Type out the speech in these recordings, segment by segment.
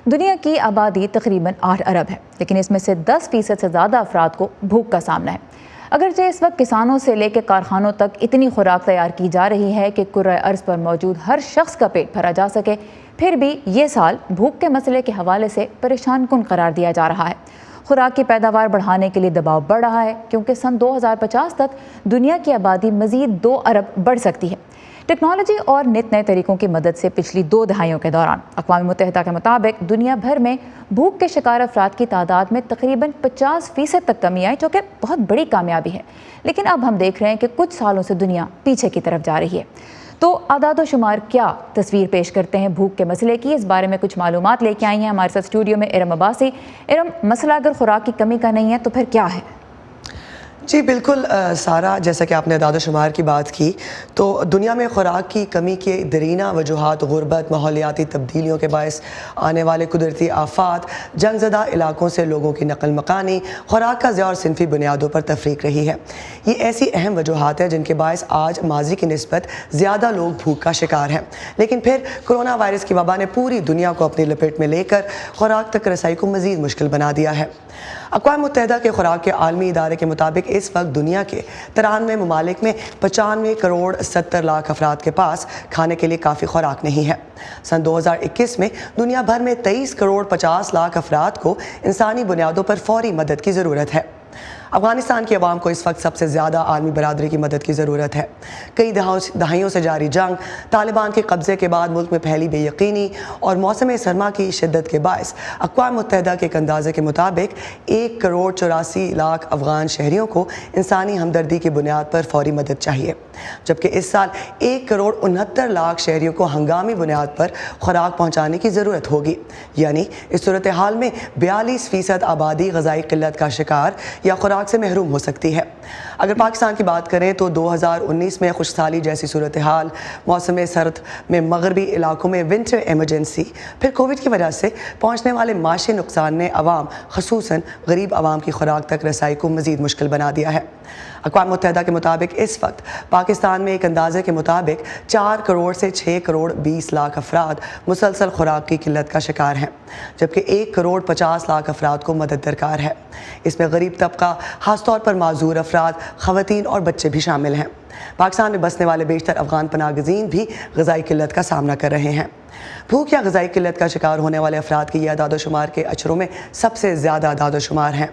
دنیا کی آبادی تقریباً 8 ارب ہے، لیکن اس میں سے 10% سے زیادہ افراد کو بھوک کا سامنا ہے۔ اگرچہ اس وقت کسانوں سے لے کے کارخانوں تک اتنی خوراک تیار کی جا رہی ہے کہ کرۂ ارض پر موجود ہر شخص کا پیٹ بھرا جا سکے، پھر بھی یہ سال بھوک کے مسئلے کے حوالے سے پریشان کن قرار دیا جا رہا ہے۔ خوراک کی پیداوار بڑھانے کے لیے دباؤ بڑھ رہا ہے، کیونکہ سن 2050 تک دنیا کی آبادی مزید 2 ارب بڑھ سکتی ہے۔ ٹیکنالوجی اور نت نئے طریقوں کی مدد سے پچھلی 2 دہائیوں کے دوران اقوام متحدہ کے مطابق دنیا بھر میں بھوک کے شکار افراد کی تعداد میں تقریباً 50% تک کمی آئی، جو کہ بہت بڑی کامیابی ہے۔ لیکن اب ہم دیکھ رہے ہیں کہ کچھ سالوں سے دنیا پیچھے کی طرف جا رہی ہے۔ تو اعداد و شمار کیا تصویر پیش کرتے ہیں بھوک کے مسئلے کی؟ اس بارے میں کچھ معلومات لے کے آئی ہیں ہمارے ساتھ اسٹوڈیو میں ارم عباسی۔ ارم، مسئلہ اگر خوراک کی کمی کا نہیں ہے تو پھر کیا ہے؟ جی بالکل سارا، جیسا کہ آپ نے اعداد و شمار کی بات کی تو دنیا میں خوراک کی کمی کے درینہ وجوہات غربت، ماحولیاتی تبدیلیوں کے باعث آنے والے قدرتی آفات، جنگ زدہ علاقوں سے لوگوں کی نقل مکانی، خوراک کا ضیاع اور صنفی بنیادوں پر تفریق رہی ہے۔ یہ ایسی اہم وجوہات ہیں جن کے باعث آج ماضی کی نسبت زیادہ لوگ بھوک کا شکار ہیں۔ لیکن پھر کرونا وائرس کی وبا نے پوری دنیا کو اپنی لپیٹ میں لے کر خوراک تک رسائی کو مزید مشکل بنا دیا ہے۔ اقوام متحدہ کے خوراک کے عالمی ادارے کے مطابق اس وقت دنیا کے 93 ممالک میں 95 کروڑ 70 لاکھ افراد کے پاس کھانے کے لیے کافی خوراک نہیں ہے۔ سن 2021 میں دنیا بھر میں 23 کروڑ 50 لاکھ افراد کو انسانی بنیادوں پر فوری مدد کی ضرورت ہے۔ افغانستان کی عوام کو اس وقت سب سے زیادہ عالمی برادری کی مدد کی ضرورت ہے۔ کئی دہائیوں سے جاری جنگ، طالبان کے قبضے کے بعد ملک میں پھیلی بے یقینی اور موسم سرما کی شدت کے باعث اقوام متحدہ کے ایک اندازے کے مطابق 1 کروڑ 84 لاکھ افغان شہریوں کو انسانی ہمدردی کی بنیاد پر فوری مدد چاہیے، جبکہ اس سال 1 کروڑ 69 لاکھ شہریوں کو ہنگامی بنیاد پر خوراک پہنچانے کی ضرورت ہوگی۔ یعنی اس صورتحال میں 42% آبادی غذائی قلت کا شکار یا خوراک سے محروم ہو سکتی ہے۔ اگر پاکستان کی بات کریں تو 2019 میں خشک سالی جیسی صورتحال، موسم سرد میں مغربی علاقوں میں ونٹر ایمرجنسی، پھر کووڈ کی وجہ سے پہنچنے والے معاشی نقصان نے عوام، خصوصاً غریب عوام کی خوراک تک رسائی کو مزید مشکل بنا دیا ہے۔ اقوام متحدہ کے مطابق اس وقت پاکستان میں ایک اندازے کے مطابق 4 کروڑ سے 6 کروڑ 20 لاکھ افراد مسلسل خوراک کی قلت کا شکار ہیں، جبکہ 1 کروڑ 50 لاکھ افراد کو مدد درکار ہے۔ اس میں غریب طبقہ، خاص طور پر معذور افراد، خواتین اور بچے بھی شامل ہیں۔ پاکستان میں بسنے والے بیشتر افغان پناہ گزین بھی غذائی قلت کا سامنا کر رہے ہیں۔ بھوک یا غذائی قلت کا شکار ہونے والے افراد کی یہ اعداد و شمار کے اچروں میں سب سے زیادہ اعداد و شمار ہیں،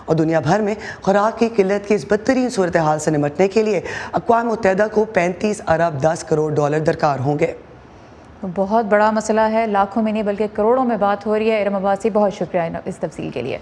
اور دنیا بھر میں خوراک کی قلت کی اس بدترین صورتحال سے نمٹنے کے لیے اقوام متحدہ کو 35 ارب 10 کروڑ ڈالر درکار ہوں گے۔ بہت بڑا مسئلہ ہے، لاکھوں میں نہیں بلکہ کروڑوں میں بات ہو رہی ہے۔ ارم عباسی، بہت شکریہ اس تفصیل کے لیے۔